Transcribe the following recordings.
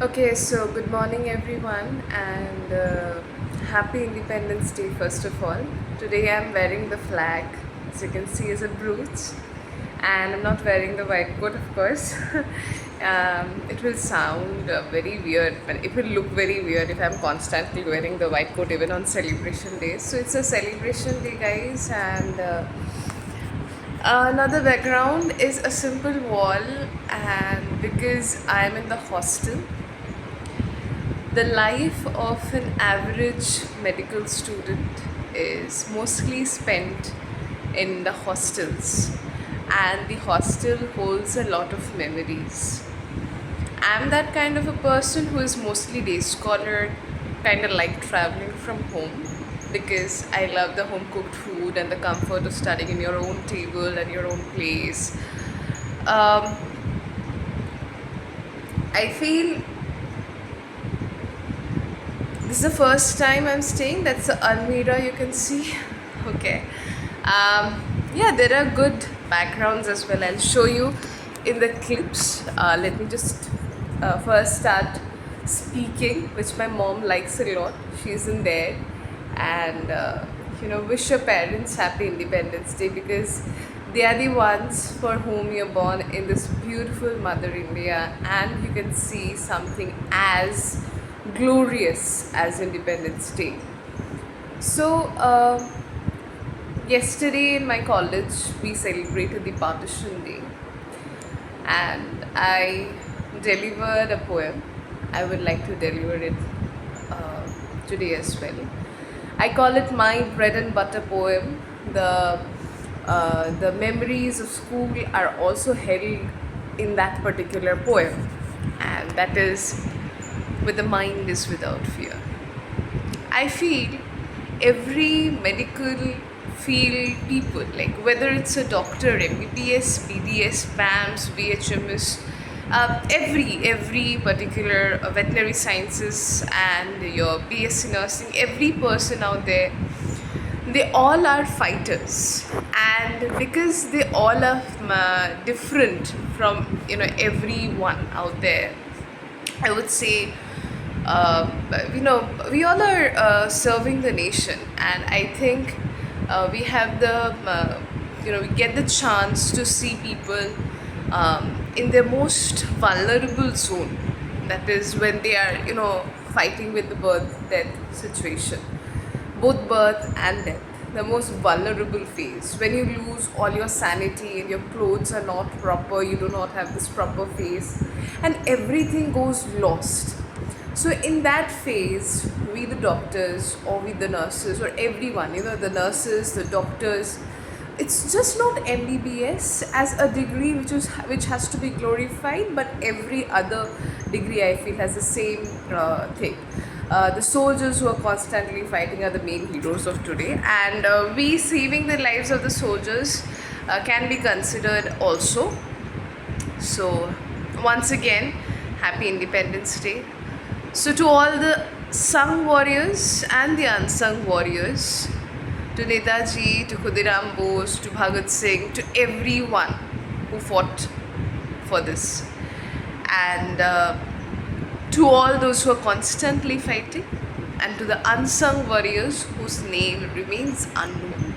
Okay, so good morning everyone and happy Independence Day first of all. Today I'm wearing the flag, as you can see, is a brooch, and I'm not wearing the white coat, of course. It will sound very weird, but it will look very weird if I'm constantly wearing the white coat even on celebration days. So it's a celebration day, guys, and another background is a simple wall, and because I'm in the hostel, the life of an average medical student is mostly spent in the hostels, and the hostel holds a lot of memories. I'm that kind of a person who is mostly day scholar, kind of like traveling from home because I love the home cooked food and the comfort of studying in your own table and your own place. Um, I feel this is the first time I'm staying. That's the Almira you can see. Okay. Um, yeah, there are good backgrounds as well. I'll show you in the clips. Let me just first start speaking, which my mom likes a lot. She's in there. And, wish your parents happy Independence Day because they are the ones for whom you're born in this beautiful Mother India, and you can see something as glorious as Independence Day. So, yesterday in my college, we celebrated the Partition Day, and I delivered a poem. I would like to deliver it uh, today as well. I call it my bread and butter poem. The memories of school are also held in that particular poem, and that is with the mind is without fear. I feel every medical field people, like whether it's a doctor, MBBS, BDS, PAMS, BHMS, every particular veterinary sciences and your BSc nursing, every person out there, they all are fighters, and because they all are different from everyone out there, I would say, uh, we all are serving the nation, and I think we have we get the chance to see people in their most vulnerable zone. That is when they are, fighting with the birth-death situation, both birth and death, the most vulnerable phase, when you lose all your sanity and your clothes are not proper, you do not have this proper face, and everything goes lost. So in that phase, we the doctors or we the nurses or everyone, the nurses, the doctors, it's just not MBBS as a degree which has to be glorified, but every other degree I feel has the same thing. The soldiers who are constantly fighting are the main heroes of today, and we saving the lives of the soldiers can be considered also. So, once again, happy Independence Day. So, to all the sung warriors and the unsung warriors, to Netaji, to Khudiram Bose, to Bhagat Singh, to everyone who fought for this, and to all those who are constantly fighting, and to the unsung warriors whose name remains unknown.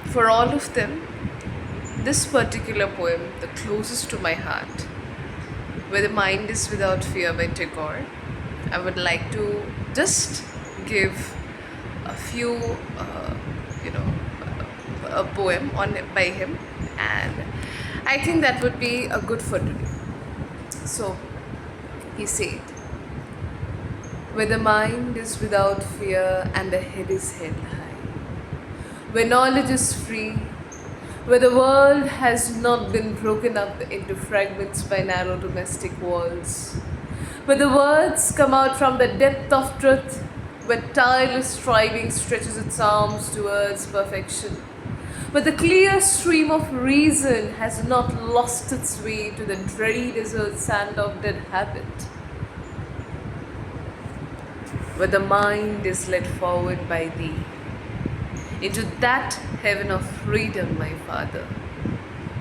For all of them, this particular poem, the closest to my heart, where the mind is without fear by Tagore, I would like to just give a few, you know, a poem on by him, and I think that would be a good for today. So he said, where the mind is without fear and the head is held high, where knowledge is free, where the world has not been broken up into fragments by narrow domestic walls, where the words come out from the depth of truth, where tireless striving stretches its arms towards perfection, where the clear stream of reason has not lost its way to the dreary desert sand of dead habit, where the mind is led forward by thee into that heaven of freedom, my Father.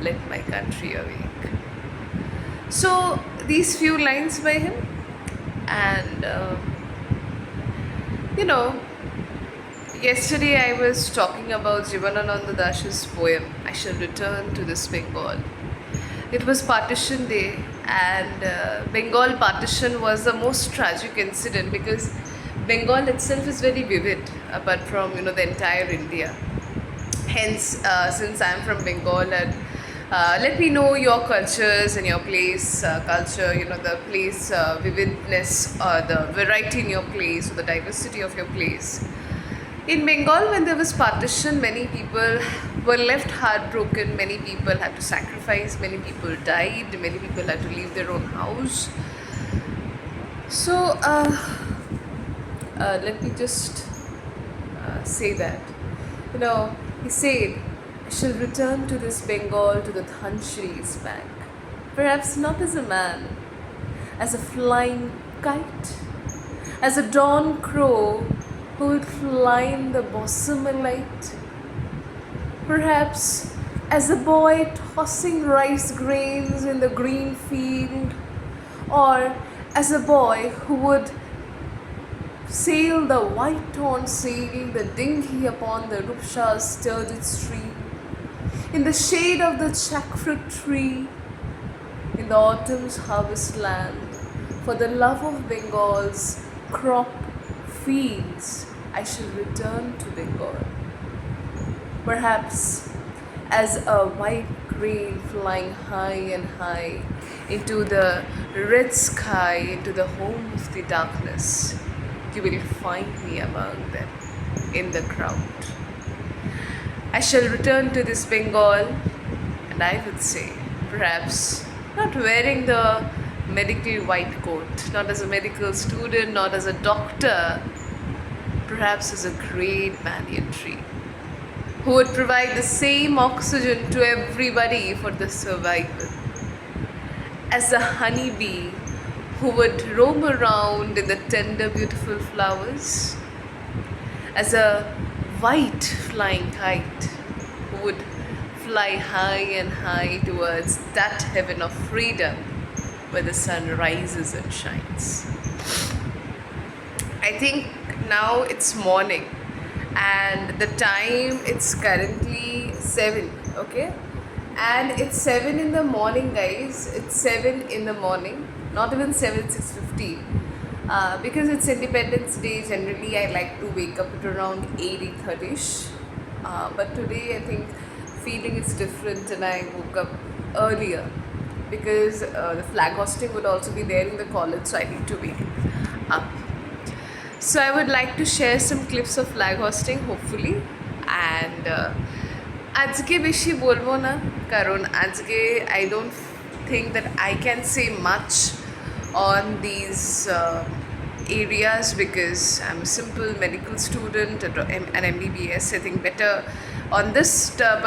Let my country awake. So these few lines by him, and you know, yesterday I was talking about Jivanananda Das's poem, I Shall Return to This Bengal. It was partition day, and Bengal partition was the most tragic incident because Bengal itself is very vivid, apart from the entire India. Hence, since I'm from Bengal, and let me know your cultures and your place culture, the place vividness, the variety in your place, or the diversity of your place. In Bengal, when there was partition, many people were left heartbroken, many people had to sacrifice, many people died, many people had to leave their own house. So, let me just say that. He said, I shall return to this Bengal to the Dhanshri's bank. Perhaps not as a man, as a flying kite, as a dawn crow who would fly in the bosomolite. Perhaps as a boy tossing rice grains in the green field, or as a boy who would sail the white-torn sail, the dinghy upon the Rupsha's sturdy stream, in the shade of the jackfruit tree, in the autumn's harvest land, for the love of Bengal's crop fields, I shall return to Bengal. Perhaps as a white crane flying high and high into the red sky, into the home of the darkness, you will find me among them in the crowd. I shall return to this Bengal, and I would say, perhaps not wearing the medical white coat, not as a medical student, not as a doctor, perhaps as a great banyan tree who would provide the same oxygen to everybody for the survival. As a honeybee who would roam around in the tender, beautiful flowers. As a white flying kite who would fly high and high towards that heaven of freedom where the sun rises and shines. I think now it's morning, and the time it's currently 7, okay? And it's 7 in the morning, guys. It's 7 in the morning, not even 7, 6:50. Because it's Independence Day, generally I like to wake up at around 8:30ish. But today I think feeling is different, and I woke up earlier because the flag hosting would also be there in the college, so I need to wake up. So I would like to share some clips of flag hosting, hopefully. And আজকে বেশি বলবো না, কারণ আজকে I don't think that I can say much on these areas because I'm a simple medical student at an MBBS. I think better on this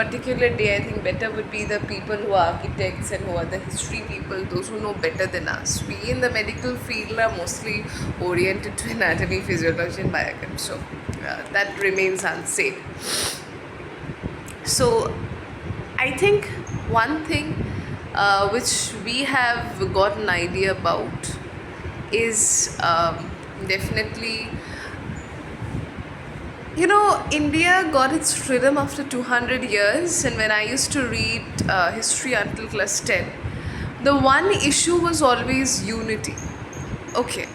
particular day, I think better would be the people who are architects and who are the history people, those who know better than us. We in the medical field are mostly oriented to anatomy, physiology and biochem, so that remains unsaid. So I think one thing which we have got an idea about is definitely, India got its freedom after 200 years, and when I used to read history until class 10, the one issue was always unity. Okay.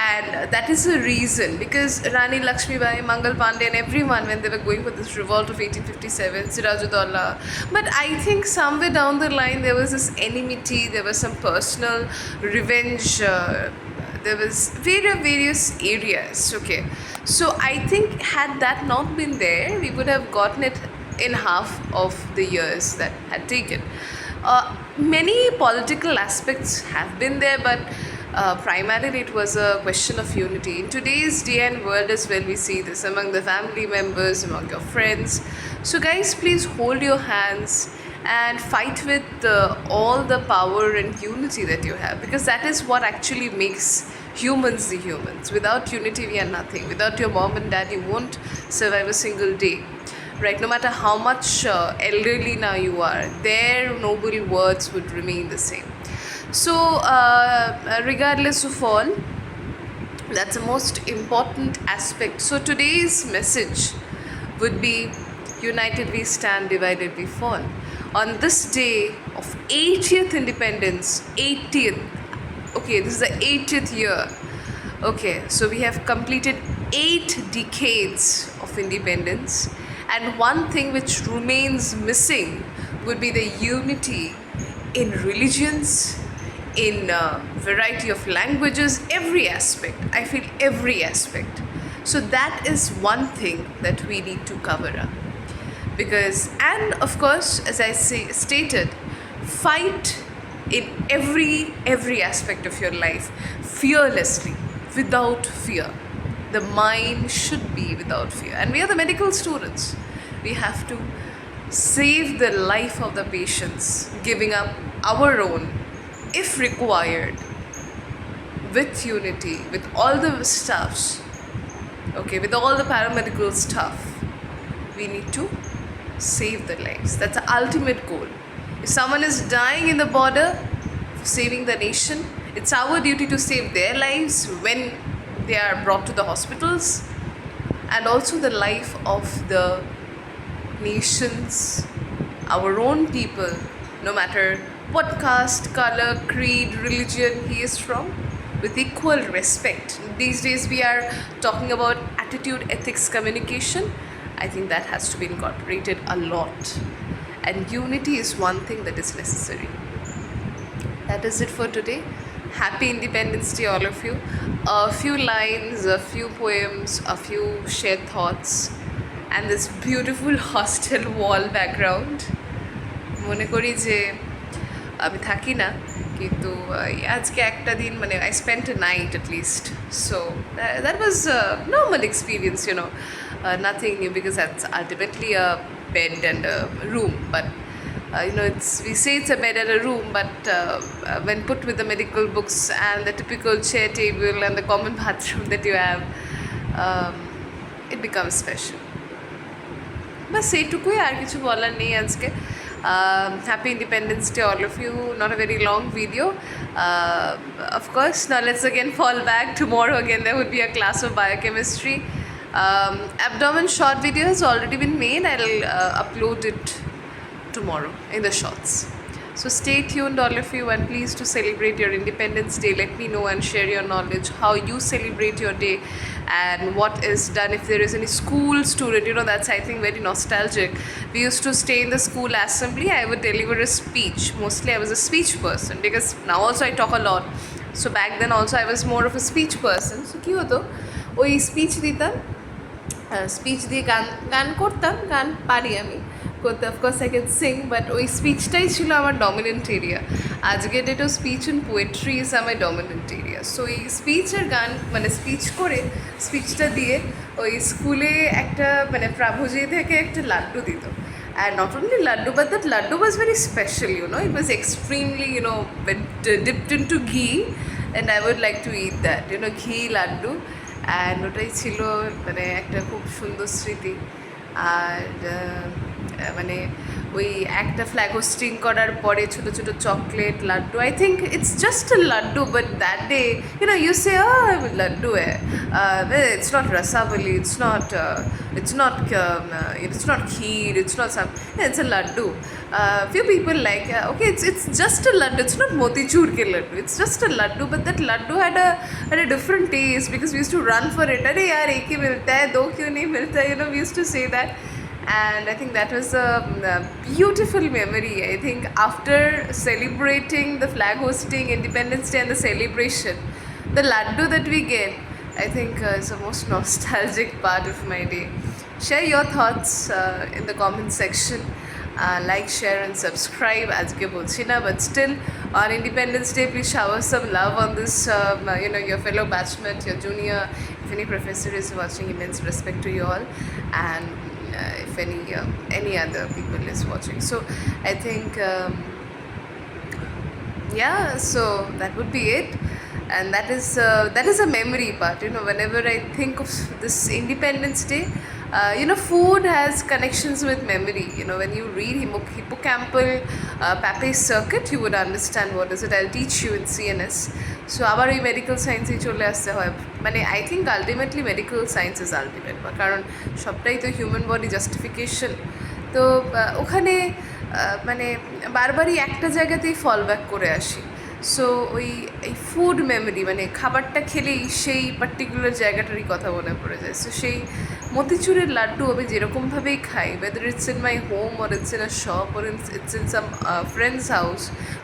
And that is the reason, because Rani Lakshmibai, Mangal Pandey and everyone, when they were going for this revolt of 1857, Sirajuddaula, but I think somewhere down the line there was this enmity, there was some personal revenge, there was various areas, okay. So I think had that not been there, we would have gotten it in half of the years that had taken. Many political aspects have been there, but primarily it was a question of unity. In today's day and world as well, we see this among the family members, among your friends. So guys, please hold your hands and fight with all the power and unity that you have, because that is what actually makes humans the humans. Without unity, we are nothing. Without your mom and dad, you won't survive a single day. Right, no matter how much elderly now you are, their noble words would remain the same. So, regardless of all, that's the most important aspect. So, today's message would be united we stand, divided we fall. On this day of 80th independence, 80th, okay, this is the 80th year. Okay, so we have completed 8 decades of independence, and one thing which remains missing would be the unity in religions, in variety of languages, every aspect. I feel every aspect. So that is one thing that we need to cover up, because, and of course, as I say stated, fight in every aspect of your life fearlessly, without fear. The mind should be without fear, and we are the medical students. We have to save the life of the patients, giving up our own if required, with unity, with all the stuffs, okay, with all the paramedical stuff. We need to save the lives. That's the ultimate goal. If someone is dying in the border for saving the nation, it's our duty to save their lives when they are brought to the hospitals, and also the life of the nations, our own people, no matter what caste, color, creed, religion he is from, with equal respect. These days we are talking about attitude, ethics, communication. I think that has to be incorporated a lot. And unity is one thing that is necessary. That is it for today. Happy Independence Day, all of you. A few lines, a few poems, a few shared thoughts, and this beautiful hostel wall background. মনে করি যে আমি থাকি না, কিন্তু আজকে একটা দিন মানে I spent a night at least. So that was a normal experience, nothing new, because that's ultimately a bed and a room. But we say it's a bed and a room, but when put with the medical books and the typical chair table and the common bathroom that you have, it becomes special. বাস এইটুকুই, আর কিছু বলার নেই আজকে। Happy independence day all of you. Not a very long video, of course. Now let's again fall back. Tomorrow again there would be a class of biochemistry. Abdomen short video has already been made. I'll upload it tomorrow in the shorts. So stay tuned, all of you, and please to celebrate your Independence Day. Let me know and share your knowledge, how you celebrate your day and what is done. If there is any school student, that's, I think, very nostalgic. We used to stay in the school assembly. I would deliver a speech. Mostly I was a speech person, because now also I talk a lot. So back then also I was more of a speech person. So কি হতো, ওই speech দিতাম, speech দিয়ে গান করতাম, গান পারি আমি করতে, of course I can sing, but ওই স্পিচটাই ছিল আমার ডমিনেন্ট এরিয়া। আজকে ডেটেও স্পিচ অ্যান্ড পোয়েট্রি ইজ আমার ডমিনেন্ট এরিয়া। সো এই স্পিচের গান, মানে স্পিচ করে, স্পিচটা দিয়ে ওই স্কুলে একটা মানে প্রাভুজি থেকে একটা লাড্ডু দিত। And not only laddu, but that laddu was very special, it was extremely, dipped into ghee, and I would like to eat that, ghee laddu, and ওটাই ছিল মানে একটা খুব সুন্দর স্মৃতি। আর মানে ওই একটা ফ্ল্যাগ হোস্টিং করার পরে ছোটো ছোটো chocolate laddu, I think it's just a laddu, but that day you say laddu it's not rasabali, it's not kheer, it's not some, it's a laddu. Few people like, okay, it's just a laddu, it's not motichur ke laddu, it's just a laddu, but that laddu had a different taste, because we used to run for it. Arey yaar ek hi milta hai, do kyun nahi milta, we used to say that. And I think that was a beautiful memory. I think after celebrating the flag hosting, Independence Day and the celebration, the laddu that we get, I think is the most nostalgic part of my day. Share your thoughts in the comment section. Like, share and subscribe. Ajke bolchi na, but still on Independence Day, please shower some love on this, your fellow batchmate, your junior. If any professor is watching, immense respect to you all. And if any other people is watching. So I think so that would be it. And that is a memory part. Whenever I think of this Independence Day, Food has connections with memory. When you read hippocampal Pape's circuit, you would understand what is it. I'll teach you in CNS. So আবার ওই medical সায়েন্সেই চলে আসতে হয়, মানে I think ultimately medical science is ultimate, কারণ সবটাই তো human body justification. তো ওখানে মানে বারবারই একটা জায়গাতেই ফল ব্যাক করে আসি। সো এই ফুড মেমোরি, মানে খাবারটা খেলেই সেই পার্টিকুলার জায়গাটারই কথা মনে পড়ে যায়। সো সেই মতিচুরের লাড্ডু আমি যেরকমভাবেই খাই, whether it's in my home or it's in a shop or it's in some friend's house,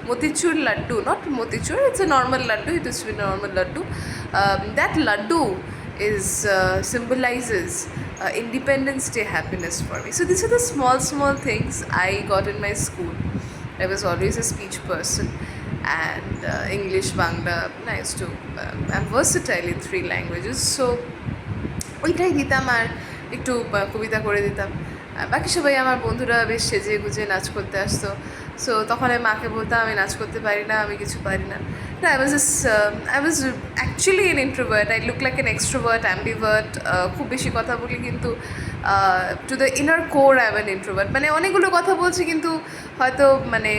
motichur laddu, not motichur, it's a normal laddu, it is a normal laddu. That laddu is symbolizes Independence Day happiness for me. So these are the small things I got in my school. I was always a speech person, and English, Bangla, I used to, I'm versatile in 3 languages. So ওইটাই দিতাম, আর একটু কবিতা করে দিতাম। বাকি সবাই আমার বন্ধুরা বেশ সেজে গুজে নাচ করতে আসতো। সো তখন আমি মাকে বলতাম আমি নাচ করতে পারি না, আমি কিছু পারি না। I was actually an introvert. I look like an extrovert, ambivert. খুব বেশি কথা বলি, কিন্তু to the inner core I am an introvert. মানে অনেকগুলো কথা বলছি, কিন্তু হয়তো মানে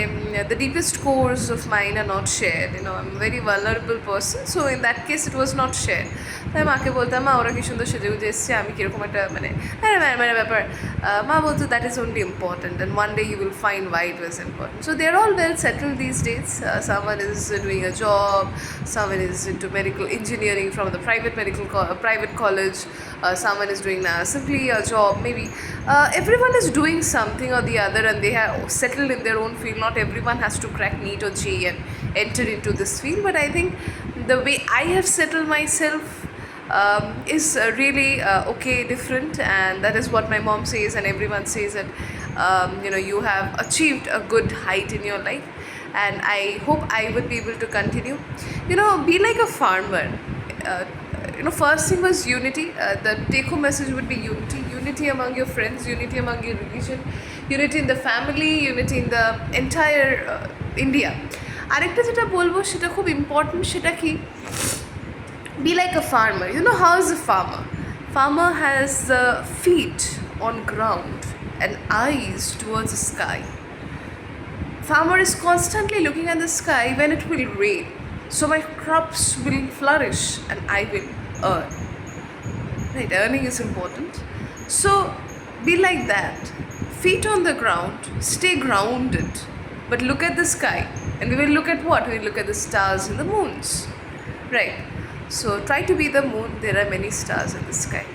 the deepest course of mind are not shared. I am very vulnerable person, so in that case it was not shared. তাই মাকে বলতাম, মা ওরা কি সুন্দর সেজে গুজে এসছে, আমি কীরকম একটা মানে ব্যাপার। মা বলতো that is only important, and one day you will find why it was important. So they're all well settled these days. Someone is doing a job, someone is into medical engineering from the private college, someone is doing simply a job maybe. Everyone is doing something or the other, and they have settled in their own field. Not everyone has to crack NEET or JEE and enter into this field, but I think the way I have settled myself is really okay, different, and that is what my mom says, and everyone says that you have achieved a good height in your life, and I hope I would be able to continue. Be like a farmer. First thing was unity. The take-home message would be unity among your friends, unity among your religion, unity in the family, unity in the entire India. আরেকটা যেটা বলবো সেটা খুব important, সেটা কি, be like a farmer. How is a farmer? Farmer has feet on ground and eyes towards the sky. Farmer is constantly looking at the sky when it will rain, so my crops will flourish and I will earn. Right, earning is important. So be like that. Feet on the ground, stay grounded, but look at the sky. And we will look at what? We will look at the stars and the moons. Right. So try to be the moon. There are many stars in the sky.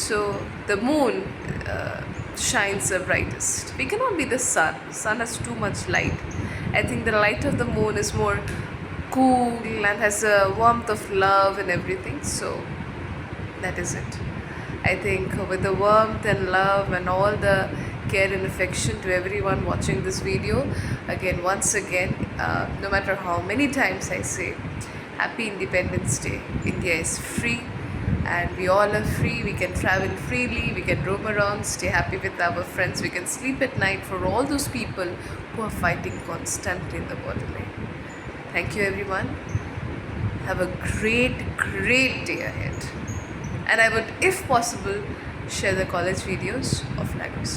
So the moon shines the brightest. We cannot be the sun. Sun has too much light. I think the light of the moon is more cool and has a warmth of love and everything. So that is it. I think with the warmth and love and all the care and affection to everyone watching this video, once again, no matter how many times I say Happy Independence Day. India is free, and we all are free. We can travel freely, we can roam around, stay happy with our friends, we can sleep at night for all those people who are fighting constantly in the borderline. Thank you everyone. Have a great day ahead. And I would, if possible, share the college videos of Lagos.